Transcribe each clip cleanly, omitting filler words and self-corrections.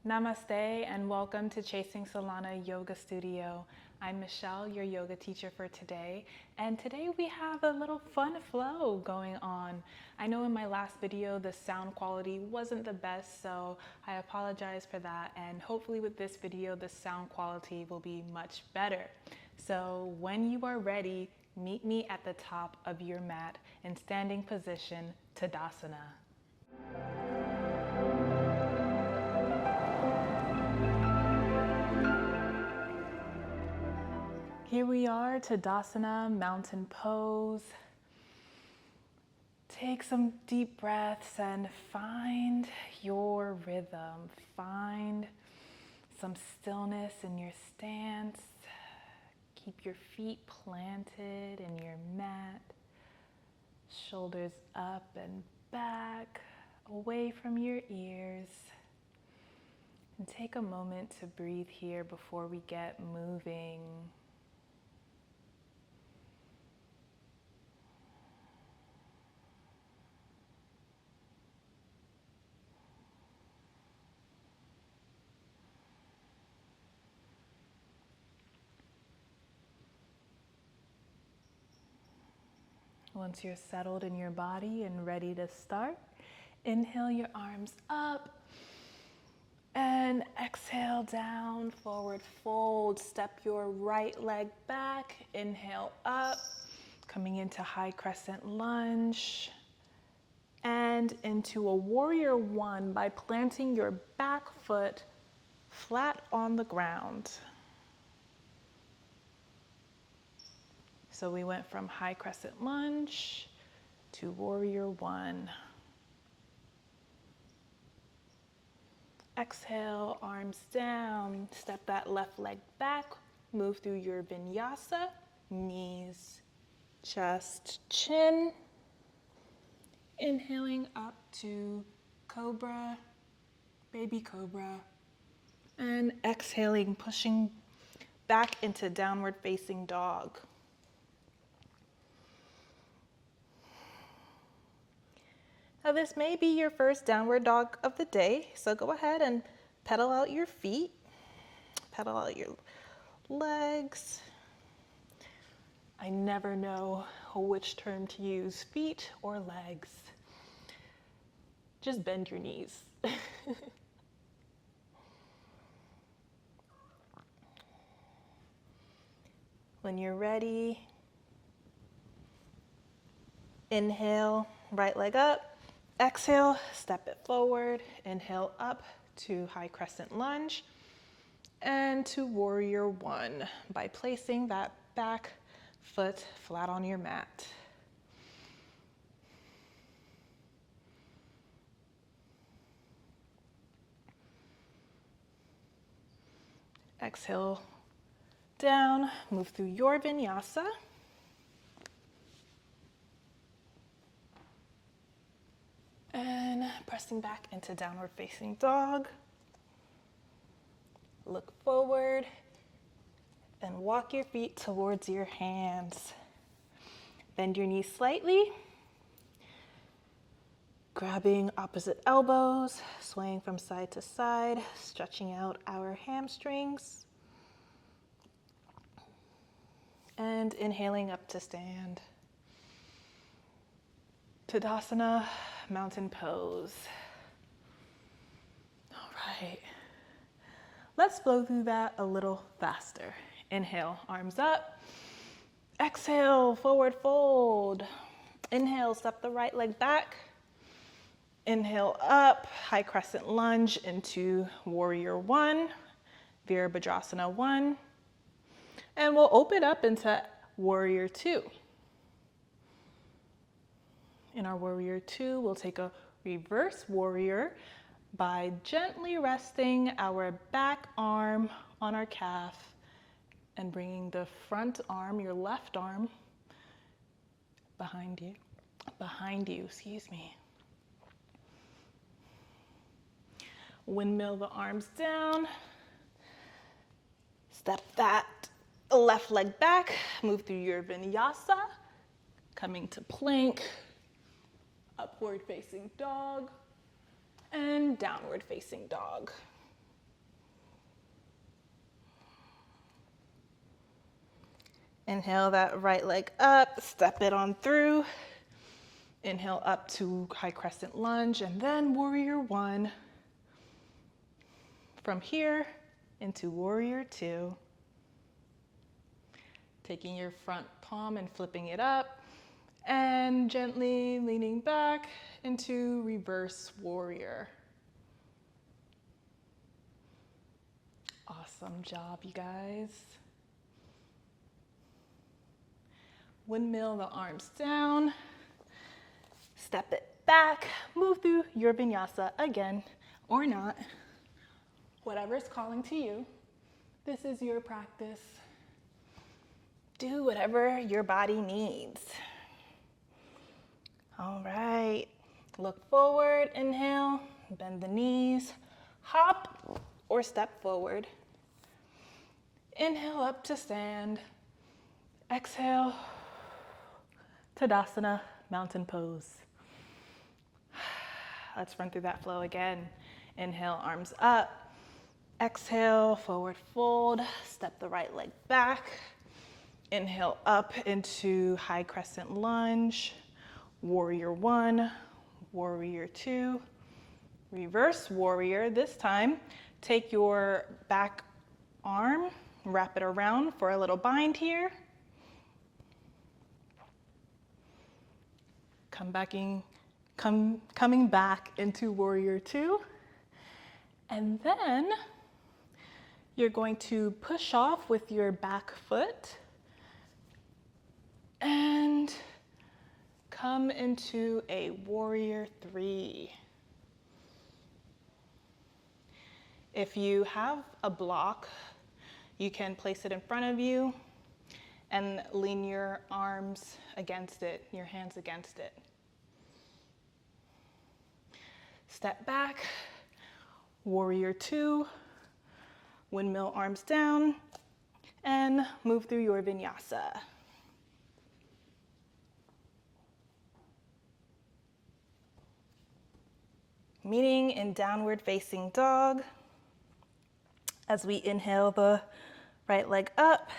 Namaste and welcome to Chasing Solana Yoga Studio. I'm Michelle, your yoga teacher for today, and today we have a little fun flow going on. I know in my last video the sound quality wasn't the best, so I apologize for that, and hopefully with this video the sound quality will be much better. So when you are ready, meet me at the top of your mat in standing position, Tadasana. Here we are, Tadasana, mountain pose. Take some deep breaths and find your rhythm. Find some stillness in your stance. Keep your feet planted in your mat. Shoulders up and back, away from your ears. And take a moment to breathe here before we get moving. Once you're settled in your body and ready to start, inhale your arms up and exhale down, forward fold. Step your right leg back, inhale up, coming into high crescent lunge and into a warrior one by planting your back foot flat on the ground. So we went from high crescent lunge to warrior one. Exhale, arms down, step that left leg back, move through your vinyasa, knees, chest, chin. Inhaling up to cobra, baby cobra, and exhaling, pushing back into downward facing dog. Now this may be your first downward dog of the day, so go ahead and pedal out your feet, pedal out your legs. I never know which term to use, feet or legs. Just bend your knees. When you're ready, inhale, right leg up. Exhale, step it forward, inhale up to high crescent lunge and to warrior one by placing that back foot flat on your mat. Exhale down, move through your vinyasa. And pressing back into downward facing dog. Look forward and walk your feet towards your hands. Bend your knees slightly. Grabbing opposite elbows, swaying from side to side, stretching out our hamstrings. And inhaling up to stand. Tadasana, mountain pose. All right. Let's flow through that a little faster. Inhale, arms up. Exhale, forward fold. Inhale, step the right leg back. Inhale up, high crescent lunge into warrior one, Virabhadrasana one. And we'll open up into warrior two. In our warrior two, we'll take a reverse warrior by gently resting our back arm on our calf and bringing the front arm, your left arm, behind you, excuse me. Windmill the arms down. Step that left leg back, move through your vinyasa, coming to plank, upward facing dog, and downward facing dog. Inhale that right leg up, step it on through. Inhale up to high crescent lunge and then warrior one. From here into warrior two. Taking your front palm and flipping it up and gently leaning back into reverse warrior. Awesome job, you guys. Windmill the arms down. Step it back, move through your vinyasa again, or not. Whatever's calling to you. This is your practice. Do whatever your body needs. All right, look forward, inhale, bend the knees, hop or step forward. Inhale up to stand. Exhale, Tadasana, mountain pose. Let's run through that flow again. Inhale, arms up. Exhale, forward fold. Step the right leg back. Inhale up into high crescent lunge. Warrior one, warrior two. Reverse warrior. This time, take your back arm, wrap it around for a little bind here. Coming back into warrior two. And then you're going to push off with your back foot and come into a warrior three. If you have a block, you can place it in front of you and lean your arms against it, your hands against it. Step back, warrior two, windmill arms down, and move through your vinyasa. Meeting in downward facing dog. As we inhale the right leg up,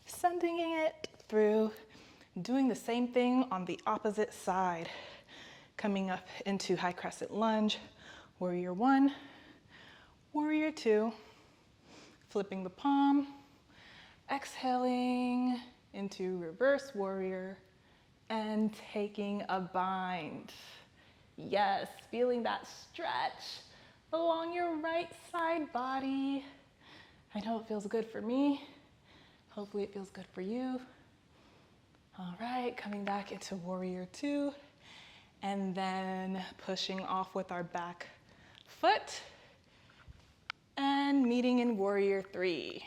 sending it through, doing the same thing on the opposite side. Coming up into high crescent lunge, warrior one, warrior two, flipping the palm, exhaling into reverse warrior, and taking a bind. Yes, feeling that stretch along your right side body. I know it feels good for me. Hopefully it feels good for you. All right, coming back into warrior two, and then pushing off with our back foot and meeting in warrior three.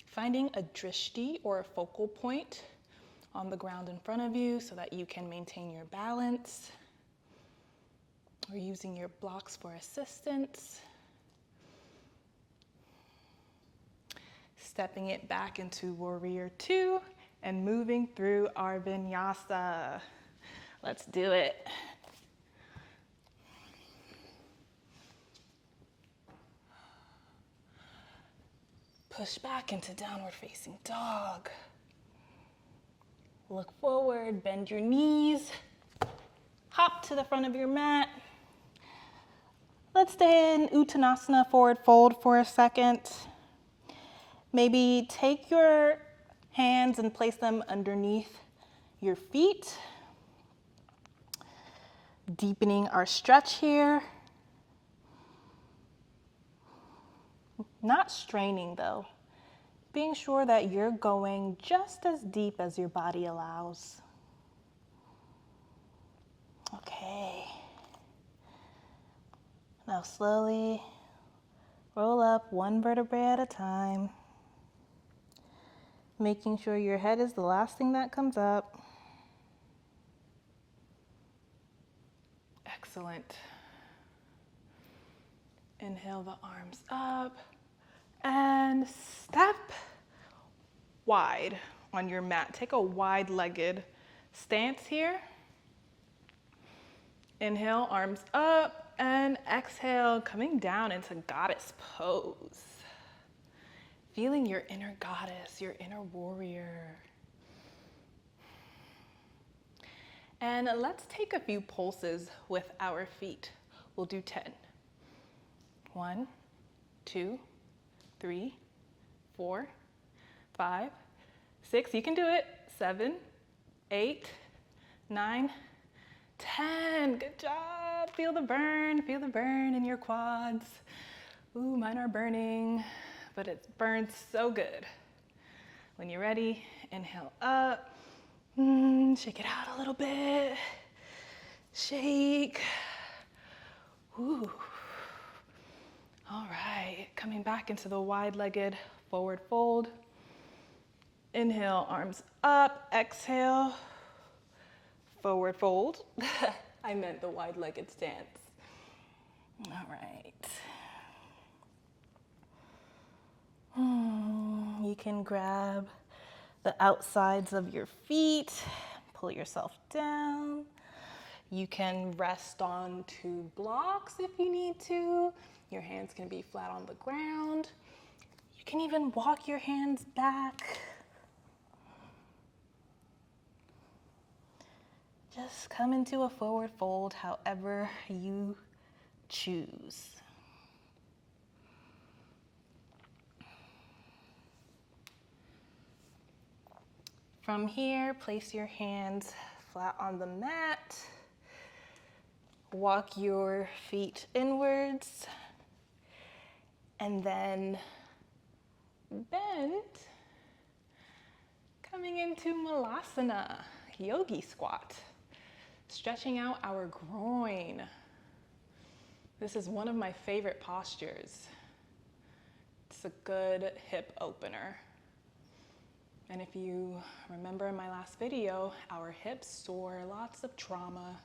Finding a drishti or a focal point on the ground in front of you so that you can maintain your balance, or using your blocks for assistance. Stepping it back into warrior two and moving through our vinyasa. Let's do it. Push back into downward facing dog. Look forward, bend your knees, hop to the front of your mat. Let's stay in Uttanasana, forward fold for a second. Maybe take your hands and place them underneath your feet. Deepening our stretch here. Not straining though. Being sure that you're going just as deep as your body allows. Okay. Now slowly roll up one vertebrae at a time. Making sure your head is the last thing that comes up. Excellent. Inhale the arms up and step wide on your mat. Take a wide-legged stance here. Inhale, arms up, And exhale, coming down into goddess pose. Feeling your inner goddess, your inner warrior. And let's take a few pulses with our feet. We'll do 10. 1, 2, 3, 4, 5, 6. You can do it. 7, 8, 9, 10. Good job. Feel the burn in your quads. Ooh, mine are burning, but it burns so good. When you're ready, inhale up. Shake it out a little bit. Shake. Ooh. All right, coming back into the wide-legged forward fold. Inhale, arms up. Exhale, forward fold. I meant the wide-legged stance. All right. You can grab the outsides of your feet, pull yourself down. You can rest on 2 blocks if you need to. Your hands can be flat on the ground. You can even walk your hands back. Just come into a forward fold however you choose. From here, place your hands flat on the mat. Walk your feet inwards. And then bend. Coming into Malasana, yogi squat. Stretching out our groin. This is one of my favorite postures. It's a good hip opener. And if you remember in my last video, our hips store lots of trauma.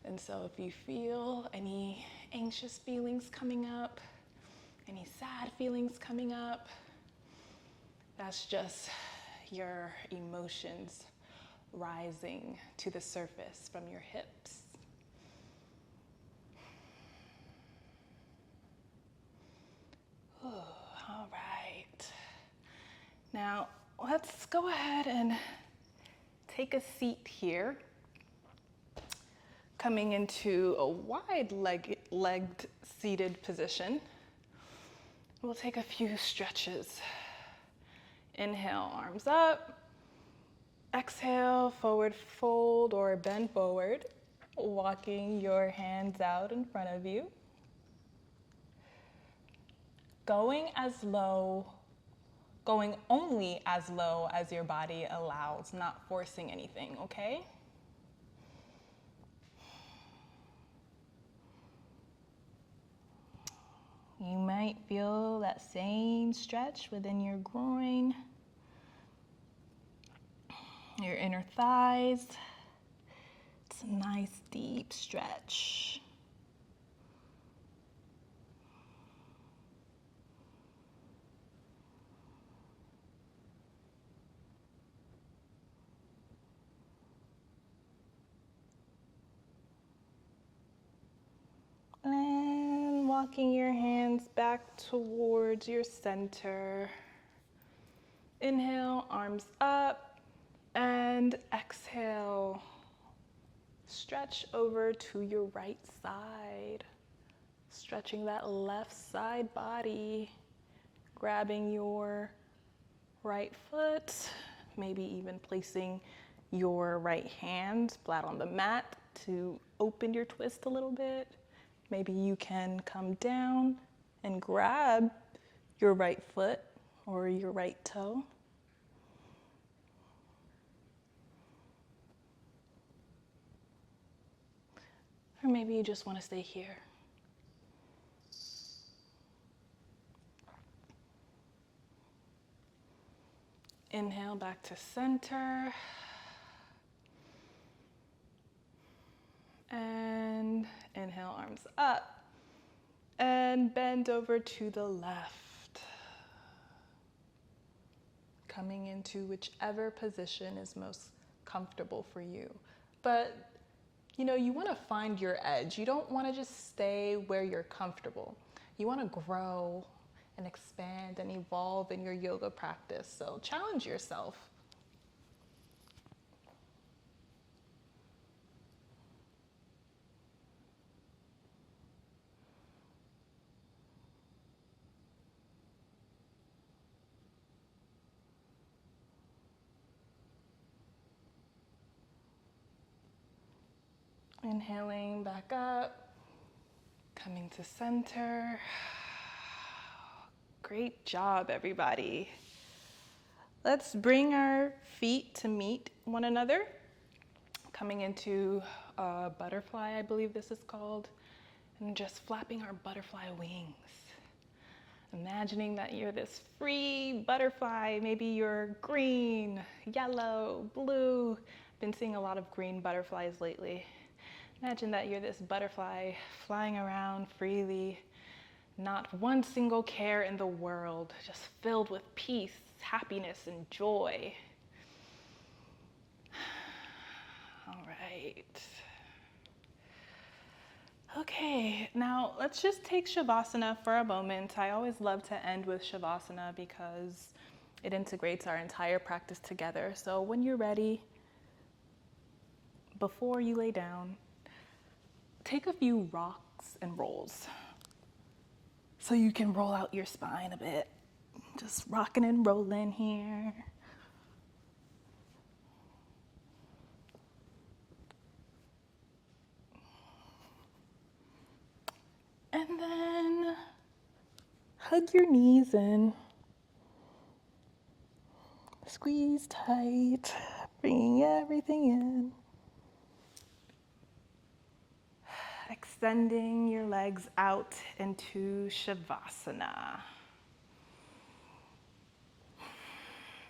And so if you feel any anxious feelings coming up, any sad feelings coming up, that's just your emotions rising to the surface from your hips. Ooh, all right. Now, let's go ahead and take a seat here. Coming into a wide-legged seated position. We'll take a few stretches. Inhale, arms up. Exhale, forward fold or bend forward, walking your hands out in front of you. Going only as low as your body allows, not forcing anything, okay? You might feel that same stretch within your groin, your inner thighs. It's a nice deep stretch. And walking your hands back towards your center. Inhale, arms up, and exhale. Stretch over to your right side. Stretching that left side body. Grabbing your right foot, maybe even placing your right hand flat on the mat to open your twist a little bit. Maybe you can come down and grab your right foot or your right toe. Or maybe you just want to stay here. Inhale back to center. And inhale, arms up. And bend over to the left. Coming into whichever position is most comfortable for you. But You want to find your edge. You don't want to just stay where you're comfortable. You want to grow and expand and evolve in your yoga practice. So challenge yourself. Inhaling back up, coming to center. Great job, everybody. Let's bring our feet to meet one another. Coming into a butterfly, I believe this is called, and just flapping our butterfly wings. Imagining that you're this free butterfly. Maybe you're green, yellow, blue. Been seeing a lot of green butterflies lately. Imagine that you're this butterfly flying around freely, not one single care in the world, just filled with peace, happiness, and joy. All right. Okay, now let's just take Shavasana for a moment. I always love to end with Shavasana because it integrates our entire practice together. So when you're ready, before you lay down, take a few rocks and rolls so you can roll out your spine a bit. Just rocking and rolling here. And then hug your knees in. Squeeze tight, bringing everything in. Extending your legs out into Shavasana.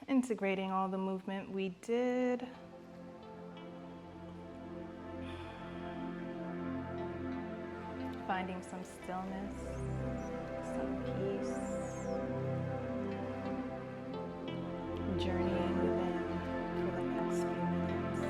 Integrating all the movement we did. Finding some stillness, some peace. Journeying within for the next few minutes.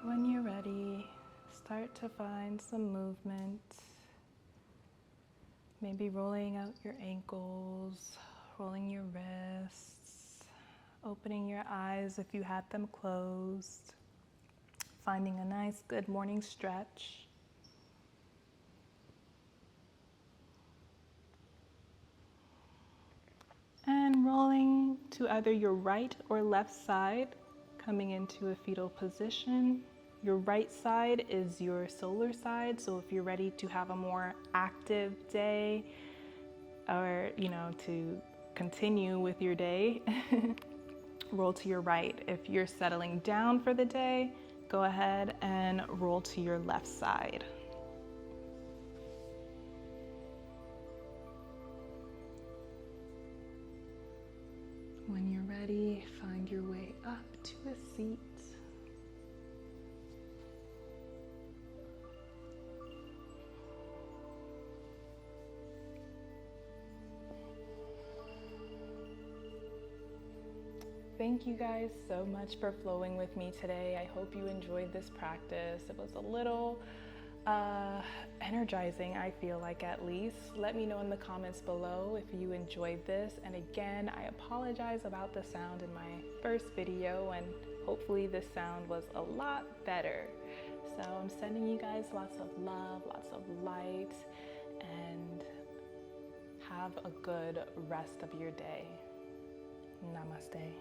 When you're ready, start to find some movement. Maybe rolling out your ankles, rolling your wrists, opening your eyes if you had them closed, finding a nice good morning stretch. And rolling to either your right or left side, coming into a fetal position. Your right side is your solar side, so if you're ready to have a more active day or, to continue with your day, roll to your right. If you're settling down for the day, go ahead and roll to your left side. When you're ready, find your way up to a seat. thank you guys so much for flowing with me today. I hope you enjoyed this practice. It was a little energizing, I feel like, at least. Let me know in the comments below if you enjoyed this. And again, I apologize about the sound in my first video, and hopefully this sound was a lot better. So I'm sending you guys lots of love, lots of light, and have a good rest of your day. Namaste.